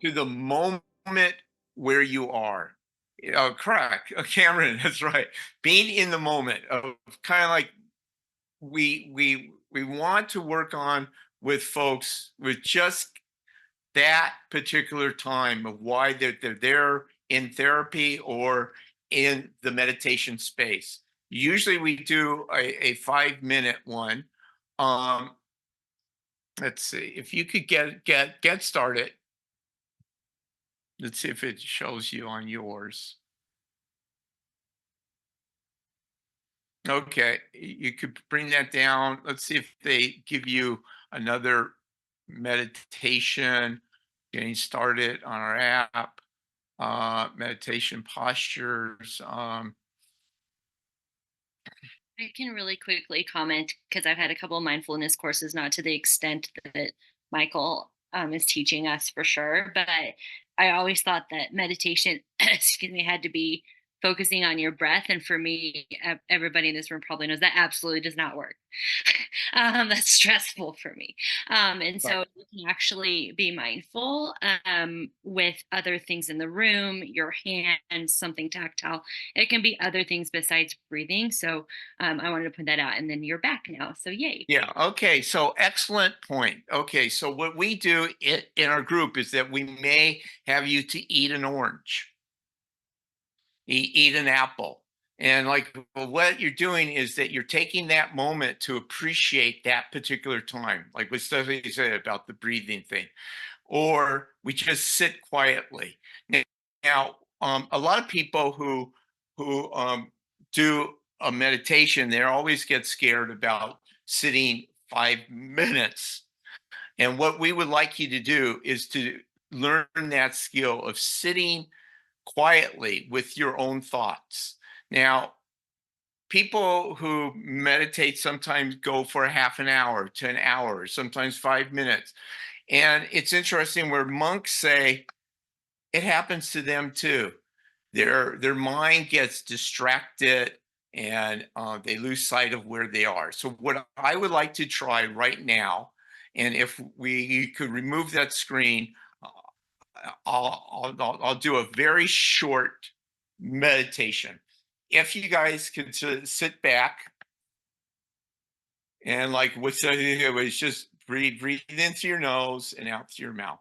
to the moment where you are. Correct. Cameron, that's right. Being in the moment of kind of like we want to work on with folks with just that particular time of why they're there in therapy or in the meditation space. Usually we do a 5 minute one. Um, let's see if you could get started. Let's see if it shows you on yours. Okay, you could bring that down. Let's see if they give you another meditation getting started on our app. Meditation postures. I can really quickly comment because I've had a couple of mindfulness courses, not to the extent that Michael is teaching us for sure, but I always thought that meditation, excuse me, had to be focusing on your breath. And for me, everybody in this room probably knows that absolutely does not work. That's stressful for me. And Right. so you can actually be mindful with other things in the room, your hands, something tactile. It can be other things besides breathing. So I wanted to put that out, and then you're back now. So yay. Yeah. Okay. So excellent point. Okay. So what we do in our group is that we may have you to eat an orange, eat an apple. And like what you're doing is that you're taking that moment to appreciate that particular time, like what Stephanie said about the breathing thing, or we just sit quietly. Now, a lot of people who do a meditation, they always get scared about sitting 5 minutes. And what we would like you to do is to learn that skill of sitting quietly with your own thoughts. Now, people who meditate sometimes go for a half an hour to an hour, sometimes 5 minutes. And it's interesting where monks say it happens to them too. Their mind gets distracted and they lose sight of where they are. So what I would like to try right now, and if we could remove that screen, I'll do a very short meditation. If you guys could sit back and like what's it was just breathe in through your nose and out through your mouth.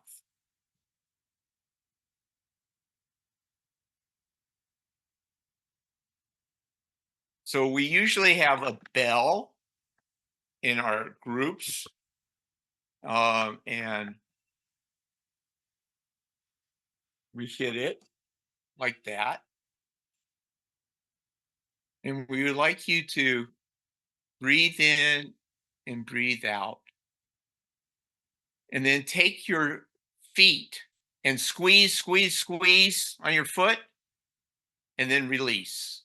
So we usually have a bell in our groups, and we hit it like that. And we would like you to breathe in and breathe out. And then take your feet and squeeze on your foot, and then release.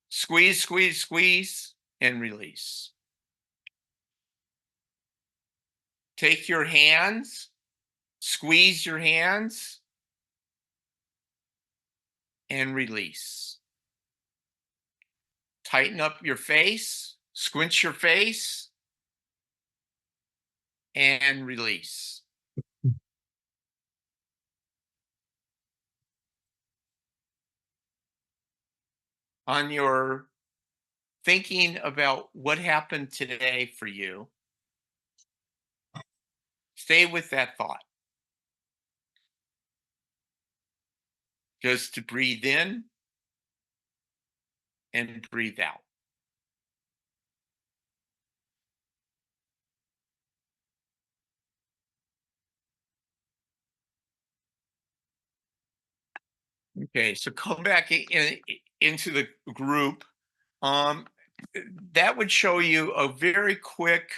Squeeze, and release. Take your hands, squeeze your hands, and release. Tighten up your face, squinch your face, and release. On your thinking about what happened today for you, stay with that thought. Just to breathe in and breathe out. Okay, so come back into the group. Um, that would show you a very quick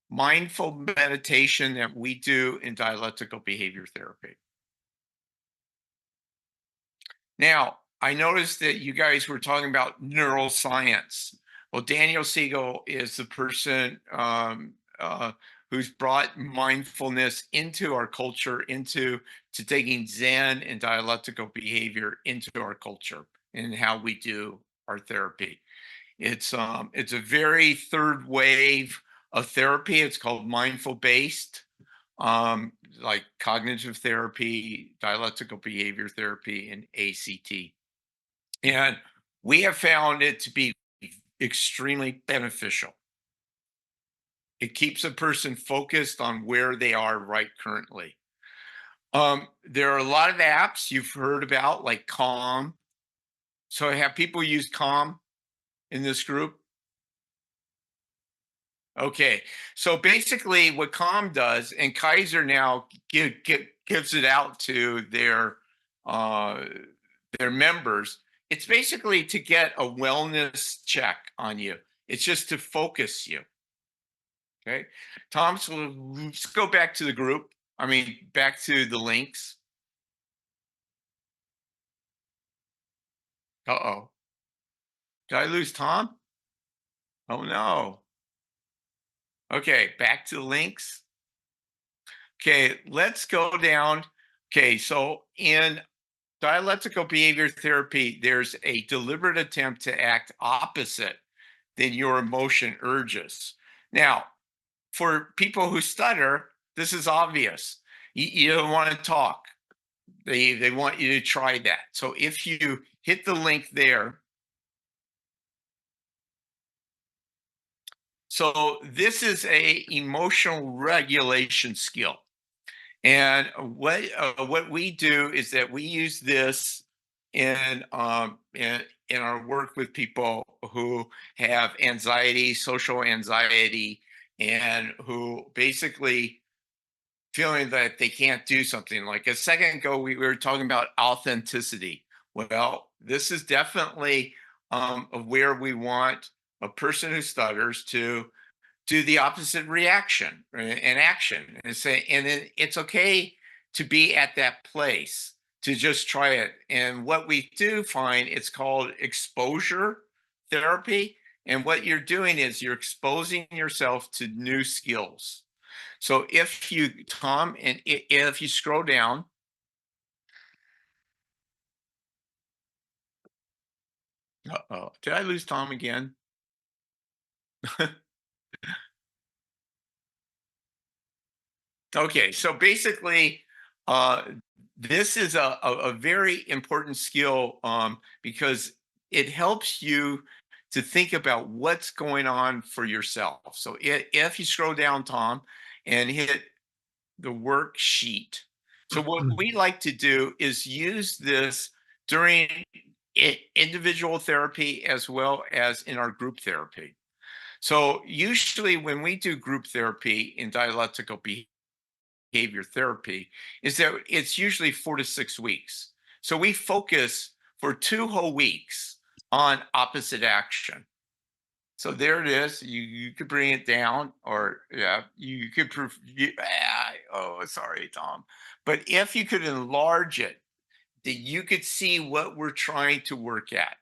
mindful meditation that we do in dialectical behavior therapy. Now, I noticed that you guys were talking about neuroscience. Well, Daniel Siegel is the person who's brought mindfulness into our culture, into to taking Zen and dialectical behavior into our culture and how we do our therapy. It's a very third wave of therapy. It's called mindful based. like cognitive therapy, dialectical behavior therapy, and ACT. And we have found it to be extremely beneficial. It keeps a person focused on where they are right currently. There are a lot of apps you've heard about, like Calm. So have people use Calm in this group? Okay, so basically, what Calm does, and Kaiser now gives it out to uh, their members. It's basically to get a wellness check on you. It's just to focus you. Okay, Tom. So let's go back to the group. I mean, back to the links. Uh-oh. Did I lose Tom? Oh no. Okay, back to the links. Okay, let's go down. Okay, so in dialectical behavior therapy, there's a deliberate attempt to act opposite than your emotion urges. Now, for people who stutter, this is obvious. You don't want to talk. They want you to try that. So if you hit the link there, so this is a emotional regulation skill. And what we do is that we use this in our work with people who have anxiety, social anxiety, and who basically feeling that they can't do something. Like a second ago, we were talking about authenticity. Well, this is definitely of where we want a person who stutters to do the opposite reaction and action and say, and then it's okay to be at that place to just try it. And what we do find, it's called exposure therapy. And what you're doing is you're exposing yourself to new skills. So if you, Tom, and if you scroll down, uh-oh, did I lose Tom again? Okay, so basically, uh, this is a very important skill because it helps you to think about what's going on for yourself. So if you scroll down, Tom, and hit the worksheet. So what we like to do is use this during individual therapy as well as in our group therapy. So usually when we do group therapy in dialectical behavior therapy is that it's usually 4 to 6 weeks. So we focus for 2 whole weeks on opposite action. So there it is. You could bring it down, or yeah, you could prove. Oh, sorry, Tom. But if you could enlarge it, that you could see what we're trying to work at.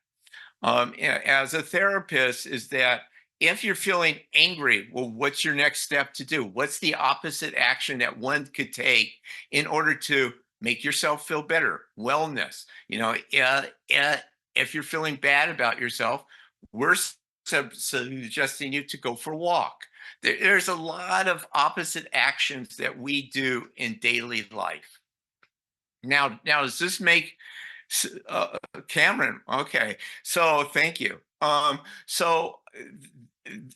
As a therapist, is that if you're feeling angry, well, what's your next step to do? What's the opposite action that one could take in order to make yourself feel better? Wellness. If you're feeling bad about yourself, we're suggesting you to go for a walk. There's a lot of opposite actions that we do in daily life. Now, does this make Cameron? Okay, so thank you.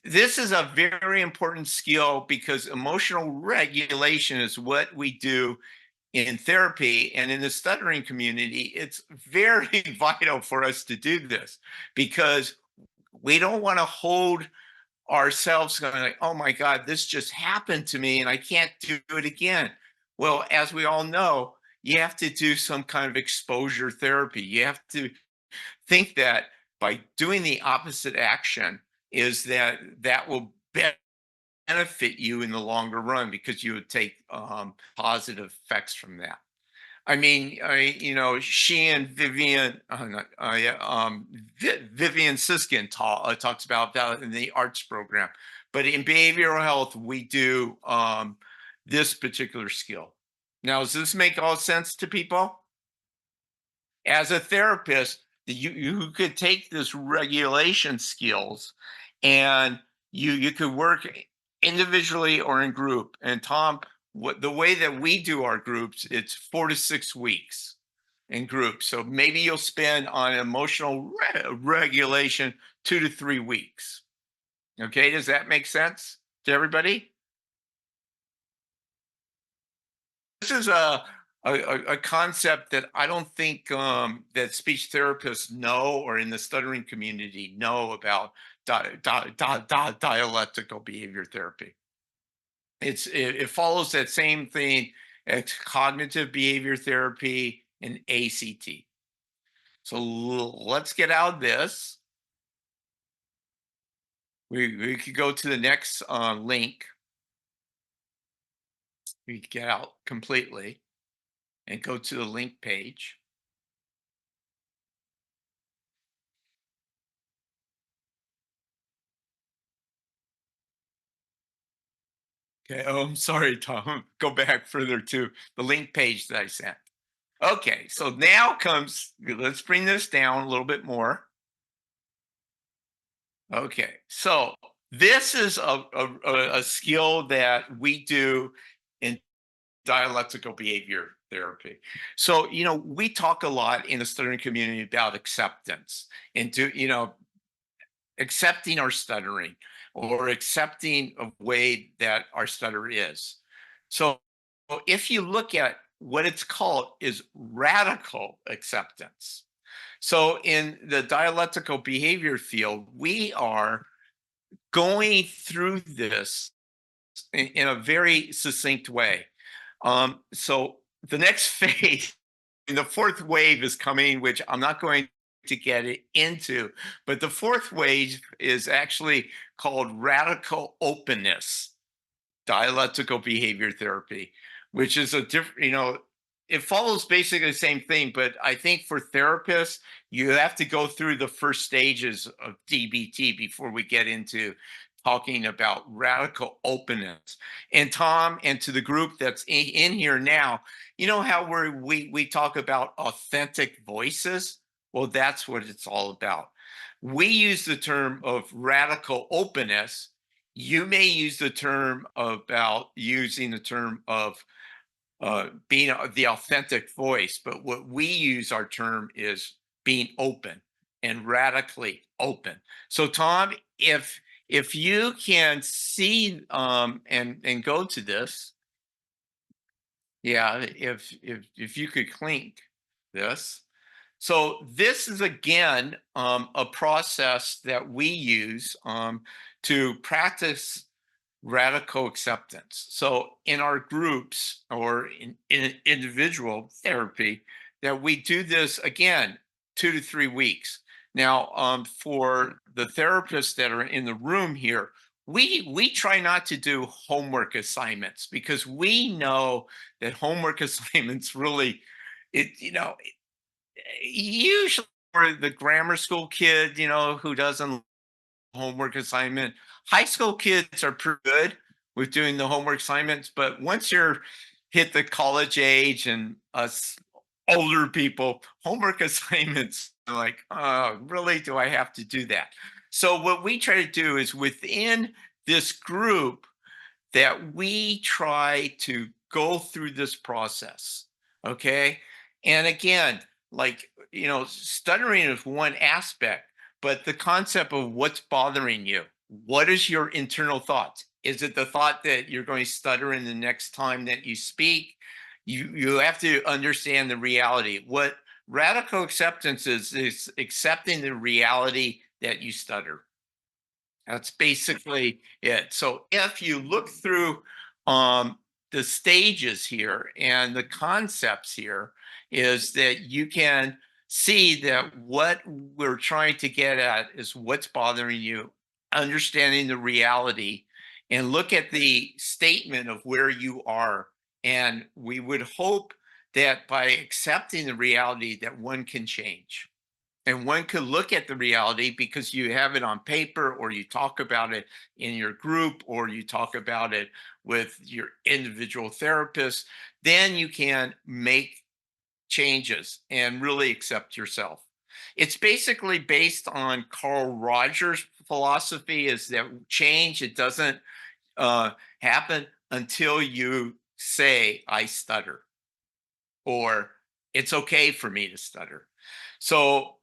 This is a very important skill because emotional regulation is what we do in therapy and in the stuttering community. It's very vital for us to do this because we don't want to hold ourselves going like, oh my God, this just happened to me and I can't do it again. Well, as we all know, you have to do some kind of exposure therapy. You have to think that by doing the opposite action is that will benefit you in the longer run because you would take positive effects from that. I mean, she and Vivian, not, yeah, Vivian Siskin talks about that in the arts program. But in behavioral health, we do this particular skill. Now, does this make all sense to people? As a therapist, you could take this regulation skills and you could work individually or in group. And Tom, the way that we do our groups, it's 4 to 6 weeks in groups. So maybe you'll spend on emotional regulation 2 to 3 weeks. Okay, does that make sense to everybody? This is a concept that I don't think that speech therapists know or in the stuttering community know about dialectical behavior therapy. It follows that same thing as cognitive behavior therapy and ACT. So let's get out of this. We could go to the next link. We could get out completely and go to the link page. Okay. Oh, I'm sorry, Tom. Go back further to the link page that I sent. Okay. So now comes, let's bring this down a little bit more. Okay. So this is a skill that we do in dialectical behavior therapy. So, we talk a lot in the stuttering community about acceptance and accepting our stuttering or accepting a way that our stutter is. So if you look at what it's called is radical acceptance. So in the dialectical behavior field, we are going through this in a very succinct way. So the next phase, the fourth wave is coming, which I'm not going to get it into, but the fourth wave is actually called radical openness dialectical behavior therapy, which is a different, it follows basically the same thing, but I think for therapists, you have to go through the first stages of DBT before we get into talking about radical openness. And Tom, and to the group that's in here now, you know how we talk about authentic voices? Well, that's what it's all about. We use the term of radical openness. You may use the term about using the term of being the authentic voice, but what we use our term is being open and radically open. So, Tom, if you can see and go to this, yeah, if you could clink this. So this is again a process that we use to practice radical acceptance. So in our groups or in individual therapy, that we do this again 2 to 3 weeks. Now, for the therapists that are in the room here, we try not to do homework assignments because we know that homework assignments really, usually for the grammar school kid, who doesn't homework assignment. High school kids are pretty good with doing the homework assignments, but once you're hit the college age and us older people, homework assignments are like, oh, really? Do I have to do that? So what we try to do is within this group that we try to go through this process. Okay. And again, like, stuttering is one aspect, but the concept of what's bothering you, what is your internal thoughts? Is it the thought that you're going to stutter in the next time that you speak? You have to understand the reality. What radical acceptance is accepting the reality that you stutter. That's basically it. So if you look through the stages here and the concepts here, is that you can see that what we're trying to get at is what's bothering you, understanding the reality, and look at the statement of where you are. And we would hope that by accepting the reality that one can change. And one could look at the reality because you have it on paper or you talk about it in your group or you talk about it with your individual therapist. Then you can make changes and really accept yourself. It's basically based on Carl Rogers' philosophy is that change, it doesn't happen until you say I stutter, or it's okay for me to stutter. So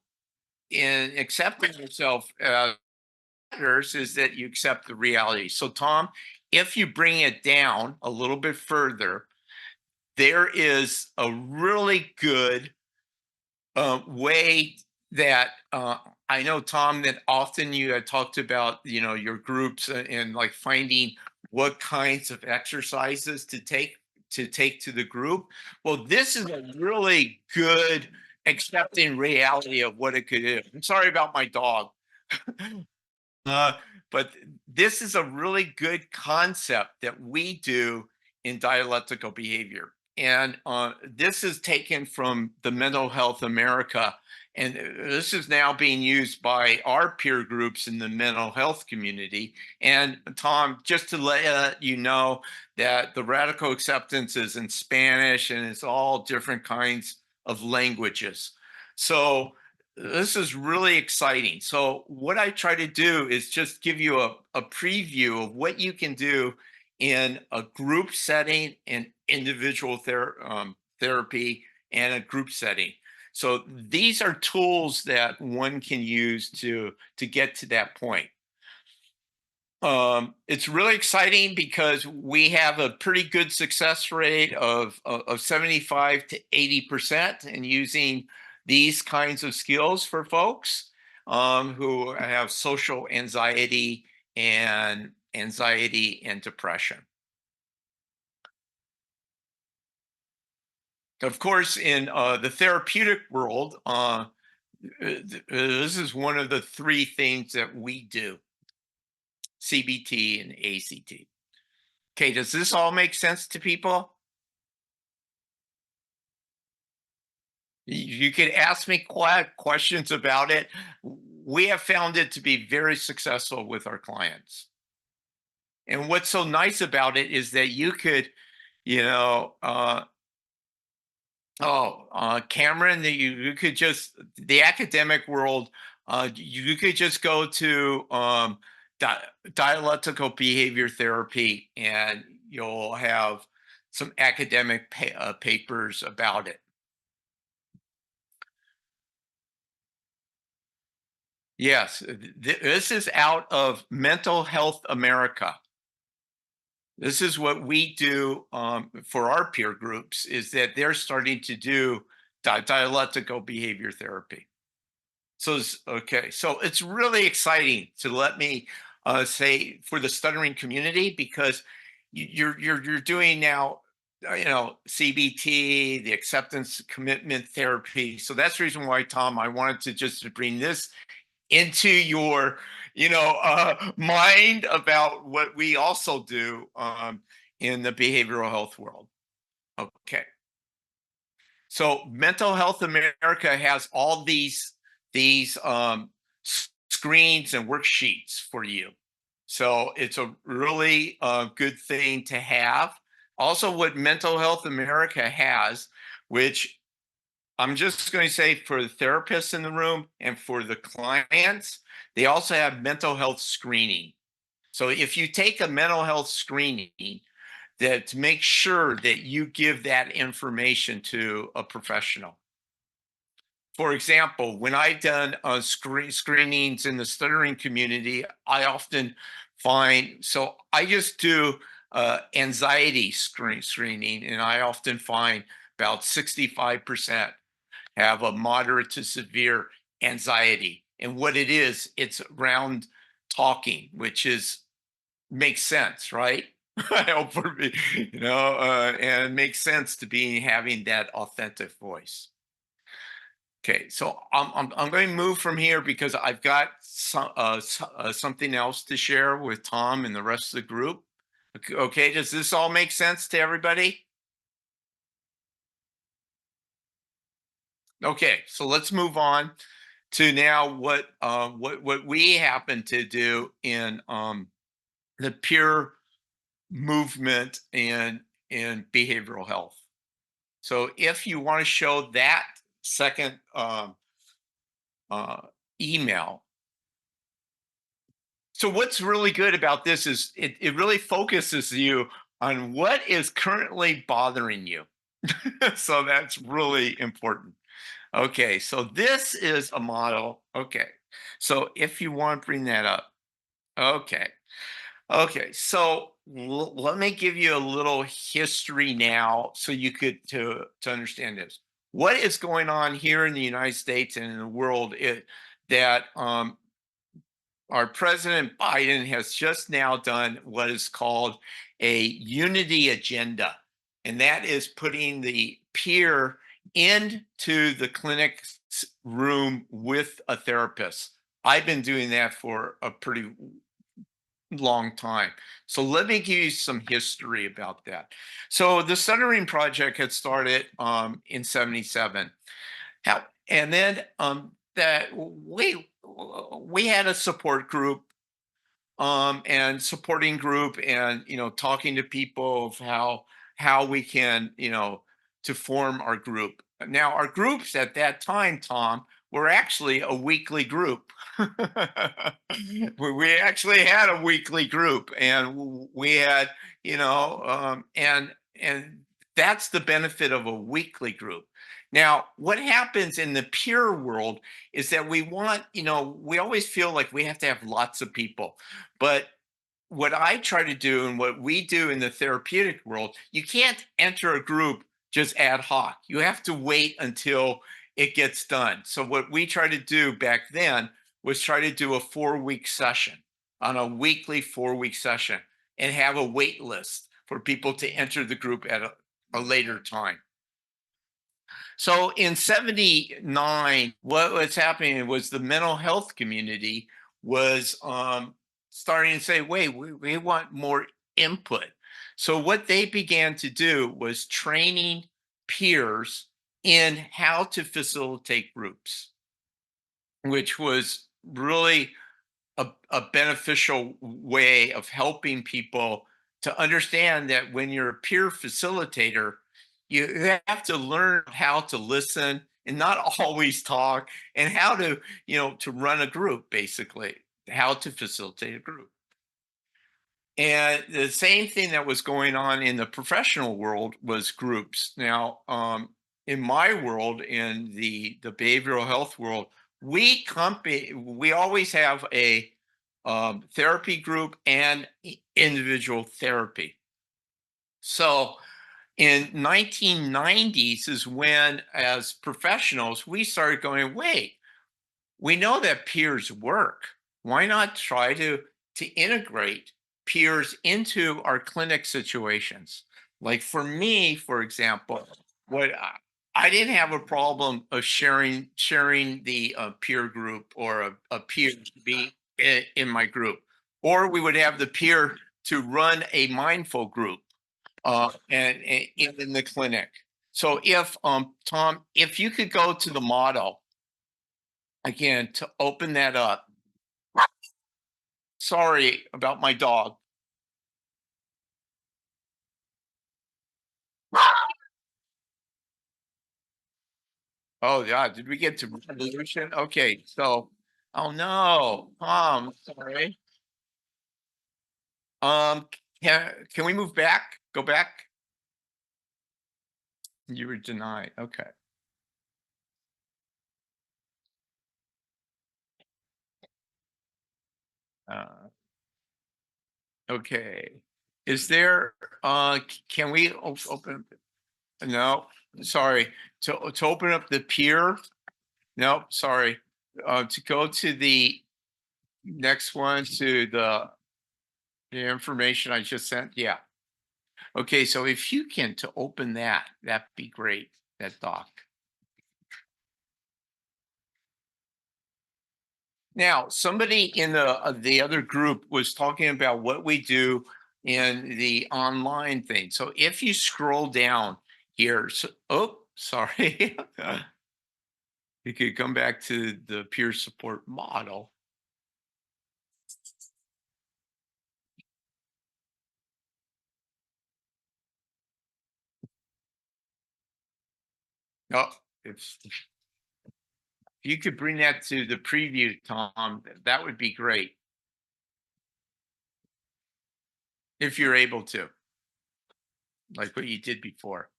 in accepting yourself stutters is that you accept the reality. So Tom, if you bring it down a little bit further, there is a really good way that I know, Tom, that often you had talked about, your groups and like finding what kinds of exercises to take to the group. Well, this is a really good accepting reality of what it could do. I'm sorry about my dog. Uh, but this is a really good concept that we do in dialectical behavior. And this is taken from the Mental Health America. And this is now being used by our peer groups in the mental health community. And Tom, just to let you know that the radical acceptance is in Spanish and it's all different kinds of languages. So this is really exciting. So what I try to do is just give you a preview of what you can do in a group setting and individual therapy and a group setting. So these are tools that one can use to get to that point. It's really exciting because we have a pretty good success rate of 75 to 80% in using these kinds of skills for folks who have social anxiety and depression. Of course, in the therapeutic world, this is one of the three things that we do: CBT and ACT. Okay, does this all make sense to people? You could ask me questions about it. We have found it to be very successful with our clients. And what's so nice about it is that you could, you know, Cameron, you could just, the academic world, you could just go to dialectical behavior therapy and you'll have some academic papers about it. Yes, this is out of Mental Health America. This is what we do for our peer groups, is that they're starting to do dialectical behavior therapy. So, okay, so it's really exciting to let me say for the stuttering community, because you're doing now, CBT, the acceptance commitment therapy. So that's the reason why, Tom, I wanted to just bring this into your mind about what we also do in the behavioral health world. Okay, so Mental Health America has all these screens and worksheets for you, so it's a really good thing to have. Also, what Mental Health America has, which I'm just going to say for the therapists in the room and for the clients, they also have mental health screening. So if you take a mental health screening, that to make sure that you give that information to a professional. For example, when I've done screenings in the stuttering community, I often find, so I just do anxiety screening, and I often find about 65% have a moderate to severe anxiety. And what it is, it's around talking, which is makes sense, right? I hope for me, and it makes sense to be having that authentic voice. Okay, so I'm going to move from here because I've got something else to share with Tom and the rest of the group. Okay, does this all make sense to everybody? Okay, so let's move on to now what we happen to do in the peer movement and in behavioral health. So if you want to show that second uh, email. So what's really good about this is it really focuses you on what is currently bothering you. So that's really important. Okay, so this is a model. Okay, so if you want to bring that up, okay. Okay, so let me give you a little history now, so you could to understand this. What is going on here in the United States and in the world is that our President Biden has just now done what is called a unity agenda, and that is putting the peer into the clinic room with a therapist. I've been doing that for a pretty long time. So let me give you some history about that. So the Stuttering project had started in '77. And then that we had a support group and supporting group, and talking to people of how we can to form our group. Now our groups at that time, Tom, were actually a weekly group. We actually had a weekly group, and we had and that's the benefit of a weekly group. Now what happens in the peer world is that we always feel like we have to have lots of people. But what I try to do and what we do in the therapeutic world, you can't enter a group just ad hoc. You have to wait until it gets done. So what we try to do back then was try to do a 4-week session, on a weekly 4-week session, and have a wait list for people to enter the group at a later time. So in '79, what was happening was the mental health community was starting to say, wait, we want more input. So what they began to do was training peers in how to facilitate groups, which was really a beneficial way of helping people to understand that when you're a peer facilitator, you have to learn how to listen and not always talk, and how to run a group, basically, how to facilitate a group. And the same thing that was going on in the professional world was groups. Now, in my world, in the behavioral health world, we always have a therapy group and individual therapy. So in 1990s is when, as professionals, we started going, wait, we know that peers work. Why not try to integrate peers into our clinic situations? Like for me, for example, what I didn't have a problem of sharing the peer group, or a peer to be in my group, or we would have the peer to run a mindful group and in the clinic. So if Tom, if you could go to the model again to open that up. Sorry about my dog. Oh yeah, did we get to resolution? Okay, so oh no, sorry. Can we move back? Go back? You were denied. Okay. Uh, okay. Is there can we open? No, sorry. To open up the peer. No, sorry. To go to the next one, to the information I just sent. Yeah. Okay. So if you can to open that, that'd be great. That doc. Now, somebody in the other group was talking about what we do in the online thing. So if you scroll down here, so, oh, sorry. You could come back to the peer support model. Oh, if you could bring that to the preview, Tom, that would be great if you're able to. like what you did before.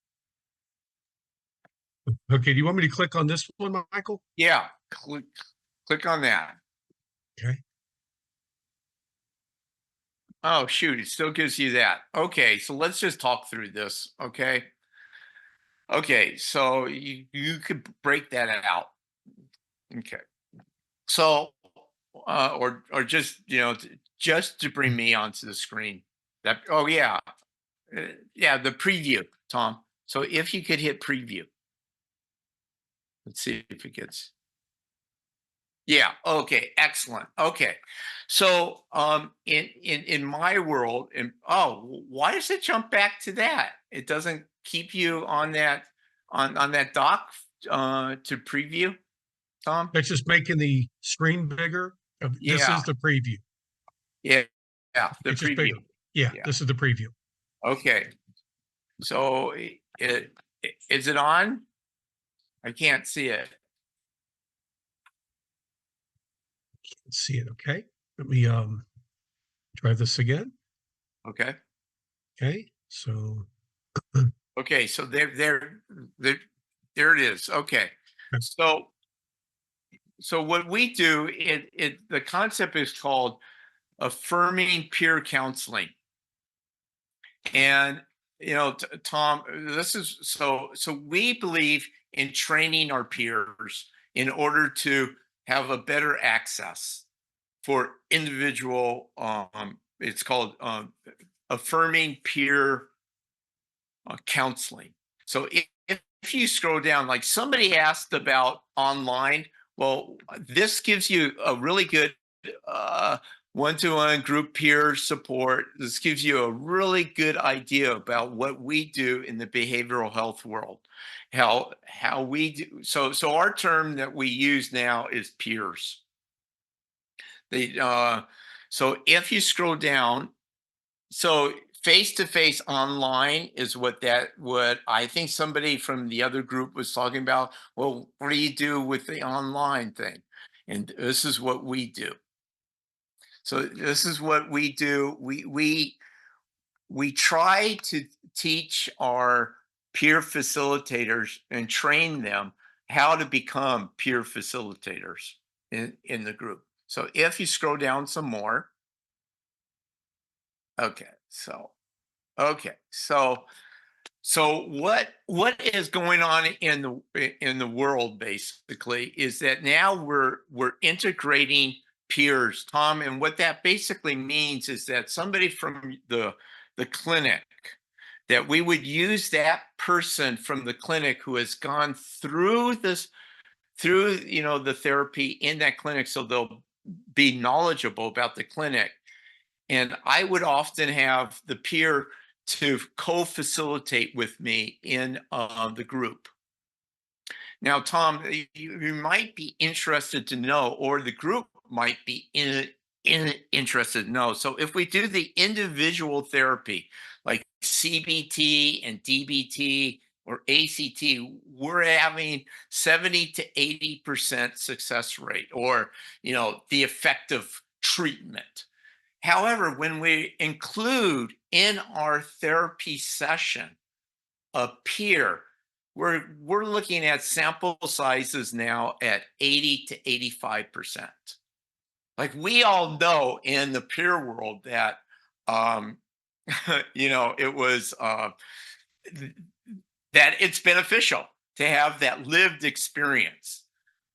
Okay, do you want me to click on this one, Michael? Yeah, click on that. Okay. Oh, shoot, it still gives you that. Okay, so let's just talk through this, okay? Okay, so you could break that out. Okay. So or just, just to bring me onto the screen. That yeah. Yeah, the preview, Tom. So if you could hit preview. Let's see if it gets. Yeah. Okay. Excellent. Okay. So in my world, and why does it jump back to that? It doesn't keep you on that on that dock to preview, Tom? That's just making the screen bigger. This Yeah. is the preview. Yeah. Yeah. The It's just preview. bigger. Yeah, Yeah. this is the preview. Okay. So is it on? I can't see it. Can't see it. Okay. Let me try this again. Okay. Okay. So Okay. So there it is. Okay. So what we do, the concept is called affirming peer counseling. And Tom, this is so we believe in training our peers in order to have a better access for individual it's called affirming peer counseling. So if you scroll down, like somebody asked about online, well, this gives you a really good one-to-one group peer support. This gives you a really good idea about what we do in the behavioral health world, how we do. So our term that we use now is peers. So if you scroll down, so face-to-face online is what I think somebody from the other group was talking about. Well, what do you do with the online thing? And this is what we do. So this is what we do. We try to teach our peer facilitators and train them how to become peer facilitators in the group. So if you scroll down some more, okay, so what is going on in the world basically is that now we're integrating peers, Tom, and what that basically means is that somebody from the clinic, that we would use that person from the clinic who has gone through the therapy in that clinic, so they'll be knowledgeable about the clinic. And I would often have the peer to co-facilitate with me in the group. Now, Tom, you might be interested to know, or the group might be interested to know. So if we do the individual therapy, like CBT and DBT or ACT, we're having 70 to 80% success rate, or the effective treatment. However, when we include in our therapy session a peer, we're looking at sample sizes now at 80 to 85%. Like we all know in the peer world that it was that it's beneficial to have that lived experience,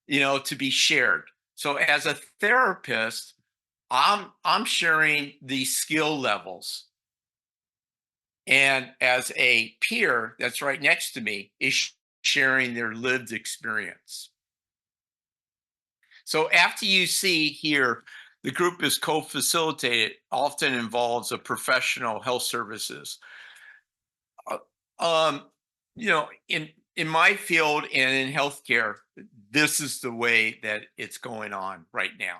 to be shared. So as a therapist, I'm sharing the skill levels. And as a peer that's right next to me is sharing their lived experience. So after you see here, the group is co-facilitated, often involves a professional health services. In my field and in healthcare, this is the way that it's going on right now.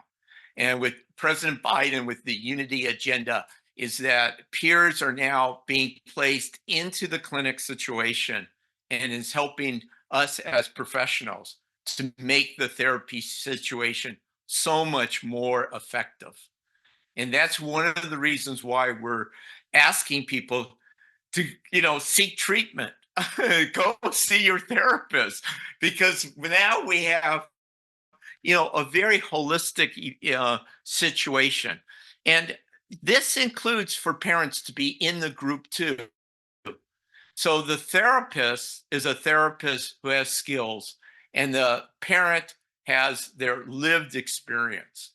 And with President Biden, with the unity agenda, is that peers are now being placed into the clinic situation and is helping us as professionals to make the therapy situation so much more effective. And that's one of the reasons why we're asking people to, seek treatment. Go see your therapist, because now we have, a very holistic situation. And this includes for parents to be in the group too. So the therapist is a therapist who has skills, and the parent has their lived experience.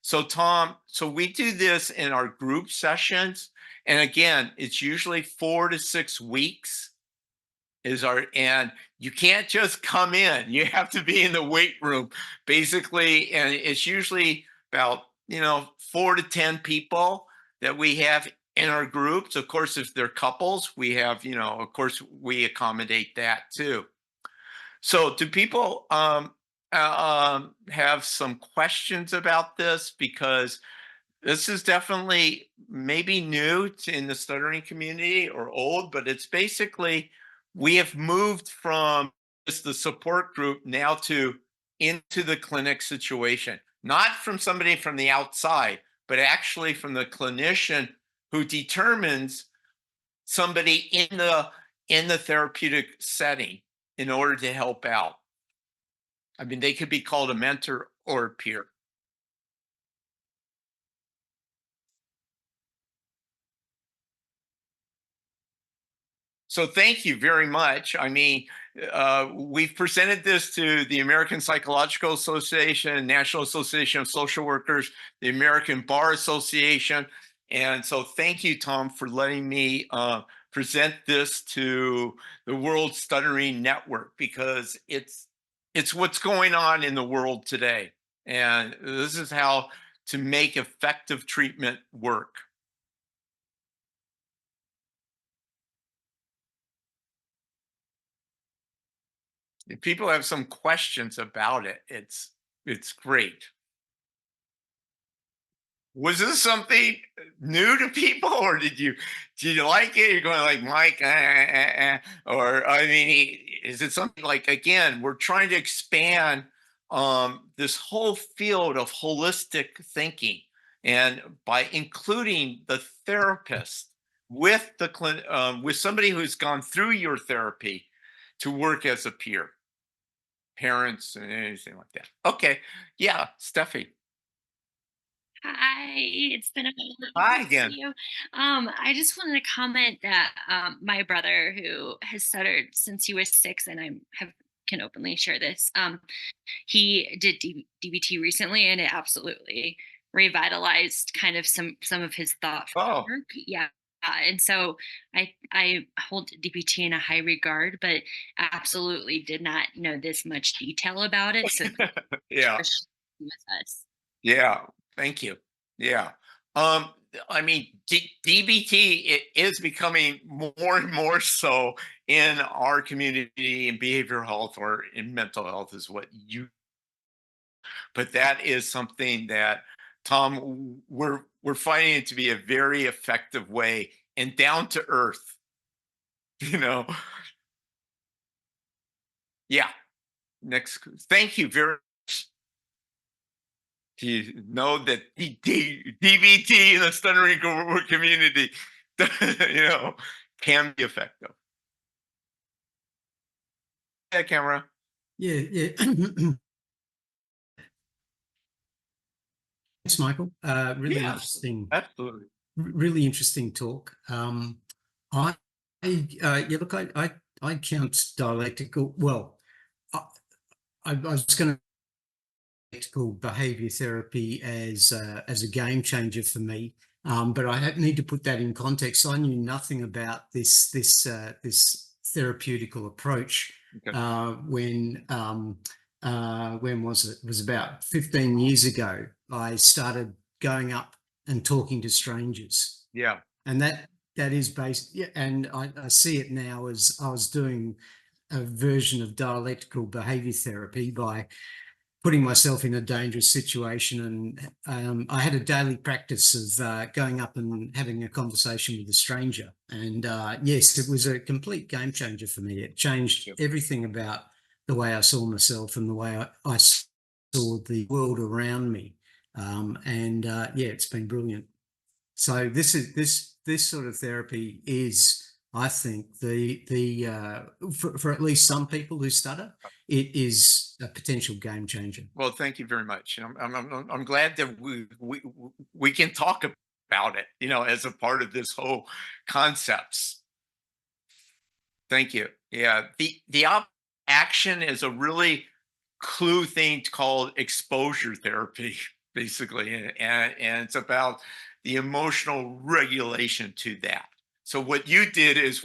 So Tom, we do this in our group sessions. And again, it's usually 4 to 6 weeks and you can't just come in. You have to be in the weight room, basically. And it's usually about, 4 to 10 people that we have in our groups. Of course, if they're couples, we have, of course, we accommodate that too. So do people have some questions about this? Because this is definitely maybe new in the stuttering community or old, but it's basically, we have moved from just the support group now to into the clinic situation, not from somebody from the outside, but actually from the clinician who determines somebody in the therapeutic setting in order to help out. I mean, they could be called a mentor or a peer. So thank you very much. I mean, we've presented this to the American Psychological Association, National Association of Social Workers, the American Bar Association. And so thank you, Tom, for letting me present this to the World Stuttering Network, because it's what's going on in the world today. And this is how to make effective treatment work. If people have some questions about it, it's great. Was this something new to people, or did you like it? You're going like, Mike, or I mean, is it something like, again, we're trying to expand this whole field of holistic thinking, and by including the therapist with with somebody who's gone through your therapy to work as a peer, parents and anything like that. Okay, yeah, Steffi. Hi, it's been a pleasure Hi to again. see you. I just wanted to comment that my brother, who has stuttered since he was 6, and can openly share this, he did DBT recently, and it absolutely revitalized kind of some of his thought Oh, work. Yeah. And so I hold DBT in a high regard, but absolutely did not know this much detail about it. So yeah, for sharing with us. yeah. Thank you. Yeah. I mean, DBT is becoming more and more so in our community in behavioral health or in mental health, is what you. But that is something that, Tom, we're finding it to be a very effective way and down to earth. You know. Yeah. Next. Thank you very much. To know that DBT in the stuttering community, can be effective. Yeah, camera. Yeah. Thanks, Michael. Really Yeah, interesting. absolutely. Really interesting talk. I look, I count dialectical. Well, I was going to dialectical behavior therapy as a game changer for me. But I need to put that in context. I knew nothing about this therapeutical approach Okay. when was it? It was about 15 years ago. I started going up and talking to strangers. Yeah. And that is based, yeah, and I see it now as I was doing a version of dialectical behavior therapy by putting myself in a dangerous situation. And I had a daily practice of going up and having a conversation with a stranger. And yes, it was a complete game changer for me. It changed everything about the way I saw myself and the way I saw the world around me. Yeah, it's been brilliant. So this sort of therapy is, I think for at least some people who stutter, it is a potential game changer. Well, thank you very much. And I'm glad that we can talk about it, as a part of this whole concepts. Thank you. Yeah, the action is a really clue thing called exposure therapy, basically, and it's about the emotional regulation to that. So what you did is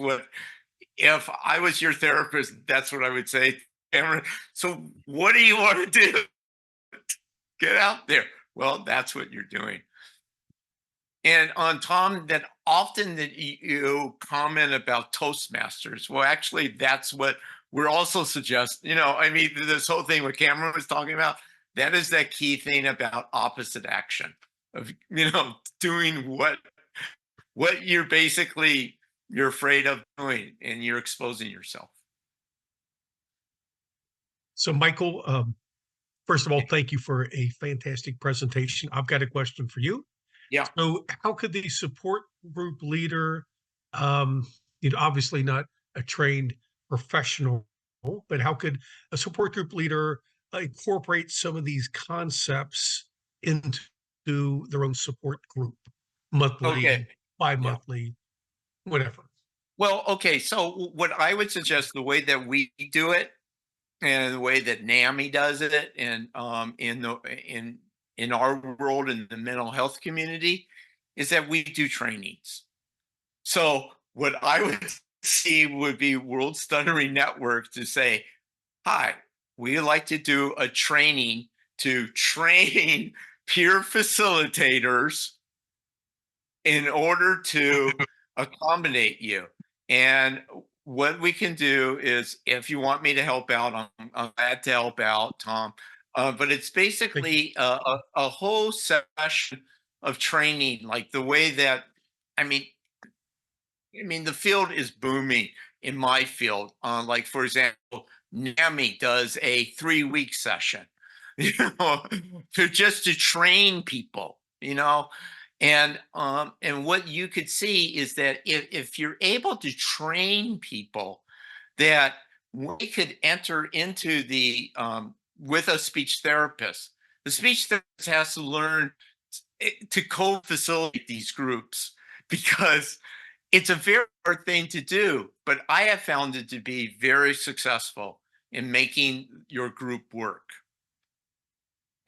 if I was your therapist, that's what I would say, Cameron. So what do you want to do? Get out there. Well, that's what you're doing. And on Tom, that often that you comment about Toastmasters. Well, actually, that's what we're also suggesting. This whole thing what Cameron was talking about, that is that key thing about opposite action of, doing what you're afraid of doing, and you're exposing yourself. So, Michael, first of all, thank you for a fantastic presentation. I've got a question for you. Yeah. So how could the support group leader, obviously not a trained professional, but how could a support group leader incorporate some of these concepts into their own support group, monthly, bi-monthly, whatever? Well, okay. So what I would suggest, the way that we do it, and the way that NAMI does it, and in our world, in the mental health community, is that we do trainings. So what I would see would be World Stuttering Network to say, hi, we like to do a training to train peer facilitators in order to accommodate you. And what we can do is, if you want me to help out, I'm glad to help out, Tom. But it's basically a whole session of training, like the way that, the field is booming in my field. Like, for example, NAMI does a 3-week session, to train people, and what you could see is that if you're able to train people, that we could enter into the with a speech therapist. The speech therapist has to learn to co-facilitate these groups, because it's a very hard thing to do, but I have found it to be very successful in making your group work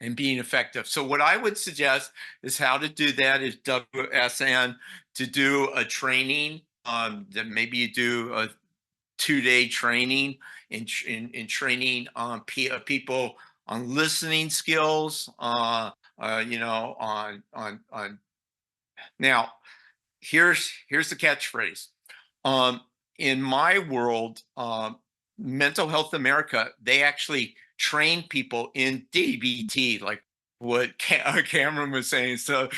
and being effective. So what I would suggest is how to do that is WSN to do a training, that maybe you do a 2-day training in training people on listening skills, on now here's the catchphrase. In my world, Mental Health America, they actually train people in DBT, like what Cameron was saying. So,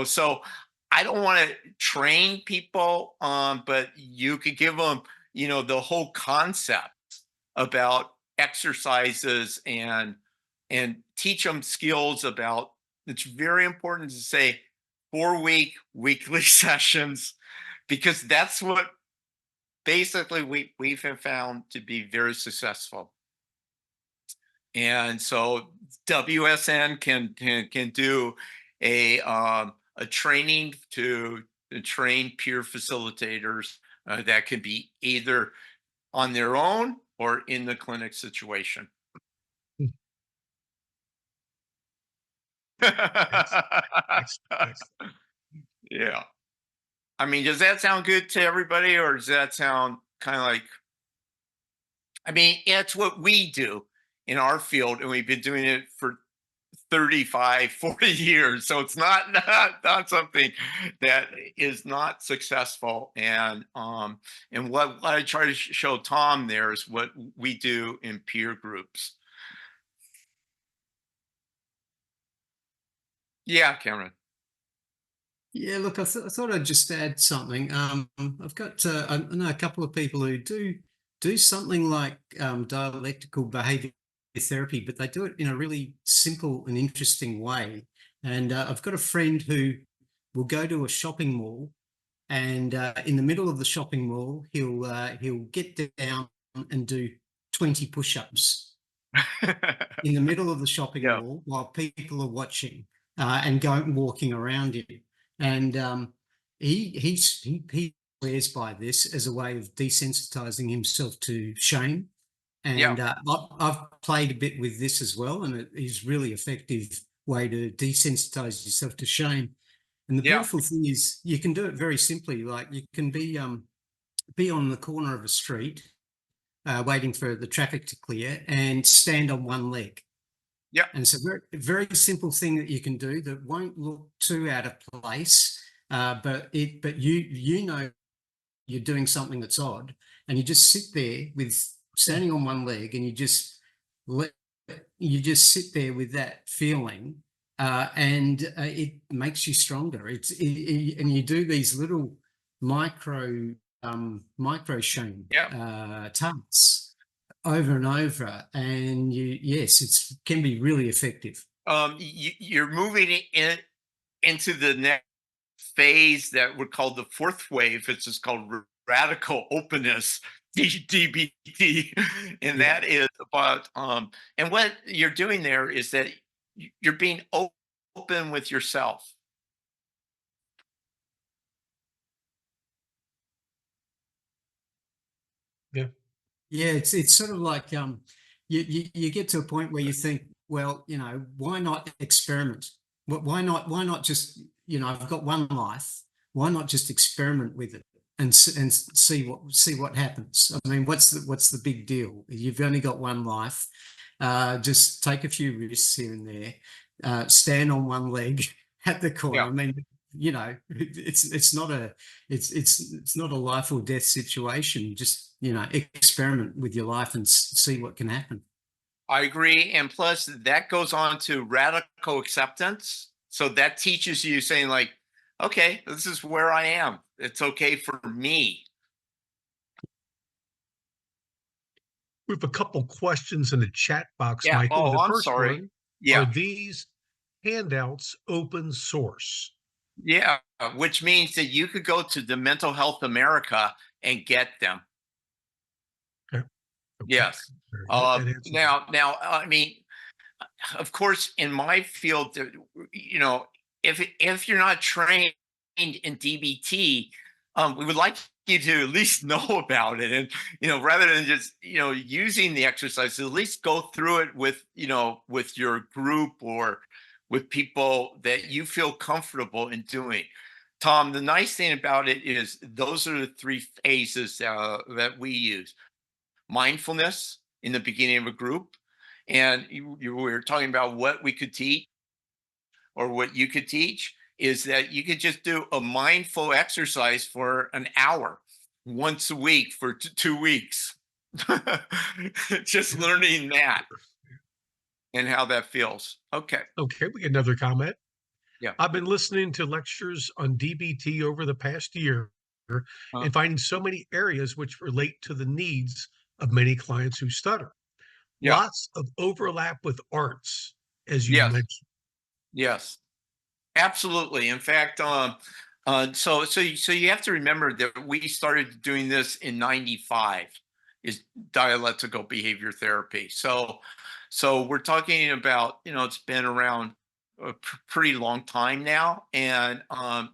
so I don't want to train people, but you could give them, the whole concept about exercises and teach them skills about, it's very important to say 4-week weekly sessions, because that's what basically we've found to be very successful. And so WSN can do a training to train peer facilitators that can be either on their own or in the clinic situation. Yeah. Does that sound good to everybody, or does that sound kind of like, it's what we do in our field, and we've been doing it for 35, 40 years. So it's not something that is not successful. And what I try to show Tom there is what we do in peer groups. Yeah, Cameron. Yeah, look, I thought I'd just add something. I've got I know a couple of people who do something like dialectical behavior therapy, but they do it in a really simple and interesting way. And I've got a friend who will go to a shopping mall And in the middle of the shopping mall, he'll get down and do 20 push-ups in the middle of the shopping mall while people are watching and walking around him. And he swears by this as a way of desensitizing himself to shame. And I've played a bit with this as well, and it is really effective way to desensitize yourself to shame. And the beautiful thing is you can do it very simply. Like you can be on the corner of a street waiting for the traffic to clear and stand on one leg. Yeah. And it's a very, very simple thing that you can do that won't look too out of place, but you know you're doing something that's odd, and you just sit there with standing on one leg, and you just sit there with that feeling, and it makes you stronger. And you do these little micro shame tasks over and over, and it can be really effective. You're moving into the next phase that we're called the fourth wave. It's just called radical openness, DBT, and that is about and what you're doing there is that you're being open with yourself. Yeah, it's sort of like you get to a point where you think, well, why not experiment? Why not just, I've got one life. Why not just experiment with it and see what happens? I mean, what's the big deal? You've only got one life. Just take a few risks here and there. Stand on one leg at the corner. Yeah. I mean, it's not a life or death situation. Just experiment with your life and see what can happen. I agree, and plus that goes on to radical acceptance. So that teaches you saying like, okay, this is where I am. It's okay for me. We have a couple questions in the chat box, Yeah. Michael. Oh, The I'm first sorry. one, Yeah. are these handouts open source? Yeah, which means that you could go to the Mental Health America and get them. Okay. Yes. Now, I mean, of course, in my field, if you're not trained in DBT, we would like you to at least know about it, and rather than just using the exercise, at least go through it with your group or with people that you feel comfortable in doing. Tom, the nice thing about it is those are the three phases that we use: mindfulness in the beginning of a group, and you were talking about what we could teach or what you could teach is that you could just do a mindful exercise for an hour once a week for 2 weeks. Just learning that and how that feels. Okay. Okay, we get another comment. Yeah. I've been listening to lectures on DBT over the past year and finding so many areas which relate to the needs of many clients who stutter. Yeah. Lots of overlap with arts, as you Yes. mentioned. Yes. Absolutely. In fact, so you have to remember that we started doing this in '95, is dialectical behavior therapy. So we're talking about it's been around a pretty long time now, and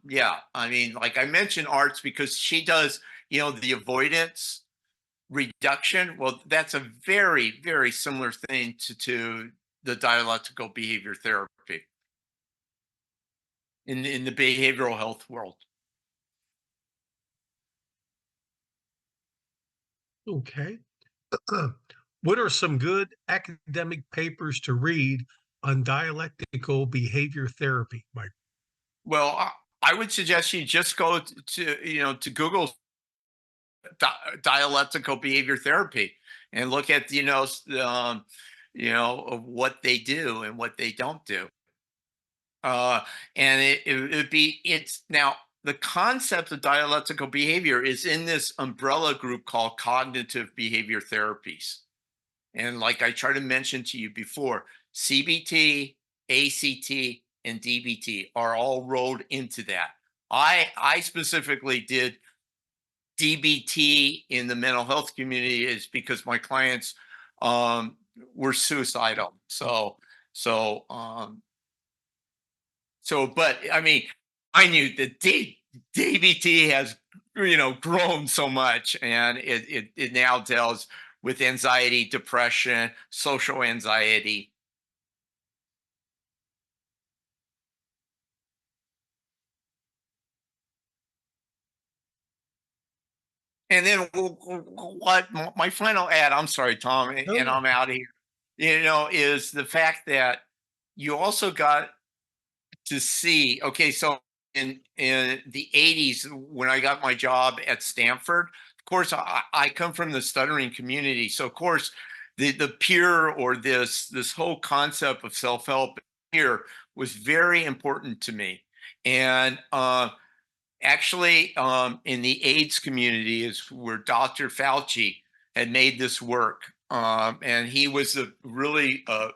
yeah, I mean, like I mentioned arts because she does the avoidance reduction. Well, that's a very, very similar thing to the dialectical behavior therapy in the behavioral health world. Okay. What are some good academic papers to read on dialectical behavior therapy, Mike? Well, I would suggest you just go to Google dialectical behavior therapy and look at of what they do and what they don't do. And it's now the concept of dialectical behavior is in this umbrella group called cognitive behavior therapies. And like I tried to mention to you before, CBT, ACT, and DBT are all rolled into that. I specifically did DBT in the mental health community is because my clients were suicidal. But I mean, I knew that DBT has, grown so much, and it now deals with anxiety, depression, social anxiety. And then what my final ad, I'm sorry, Tom, and I'm out of here, is the fact that you also got to see, okay, so in the 80s, when I got my job at Stanford, of course, I come from the stuttering community. So of course, the peer, or this whole concept of self-help here was very important to me. And actually, in the AIDS community is where Dr. Fauci had made this work. And he was really a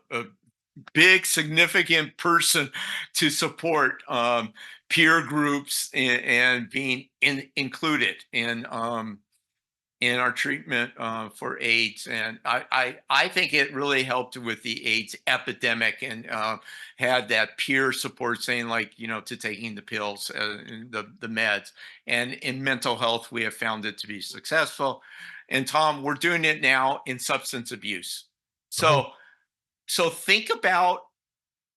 big, significant person to support peer groups and being included in our treatment for AIDS. And I think it really helped with the AIDS epidemic, and had that peer support saying, like, to taking the pills, the meds. And in mental health, we have found it to be successful. And Tom, we're doing it now in substance abuse. So think about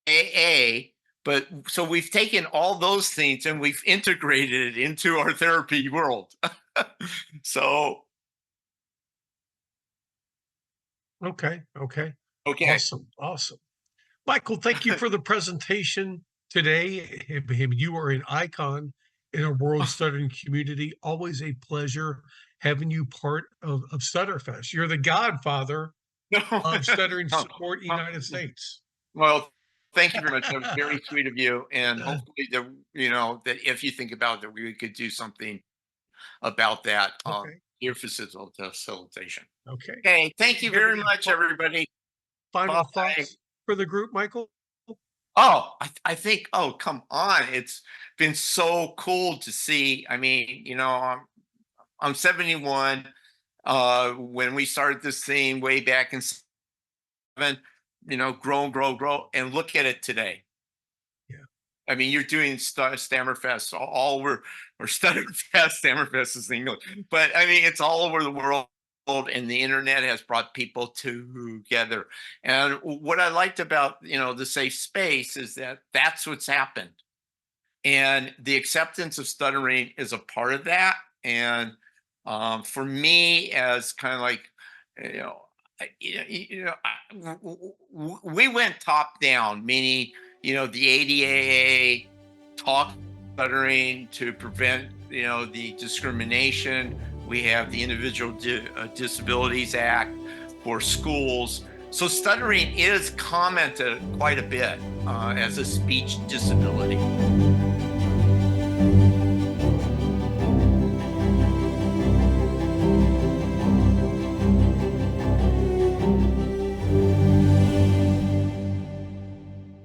AA, but so we've taken all those things and we've integrated it into our therapy world. So. Okay. Okay. Awesome. Michael, thank you for the presentation today. You are an icon in our world stuttering community. Always a pleasure having you part of StutterFest. You're the godfather of stuttering support in the United States. Well, thank you very much. That was very sweet of you. And hopefully that if you think about it, we could do something about that. Your facilitation. Okay. Thank you very much, everybody. Final thoughts for the group, Michael? Oh, I think, come on. It's been so cool to see. I mean, I'm 71. When we started this thing way back in 7, grow, and look at it today. Yeah. I mean, you're doing StammerFest all over, or StutterFest. StammerFest is English, but I mean, it's all over the world, and the internet has brought people together. And what I liked about, the safe space is that that's what's happened. And the acceptance of stuttering is a part of that. And for me, as kind of like, we went top down, meaning, the ADAA talk stuttering to prevent, the discrimination. We have the Individual Disabilities Act for schools. So stuttering is commented quite a bit as a speech disability.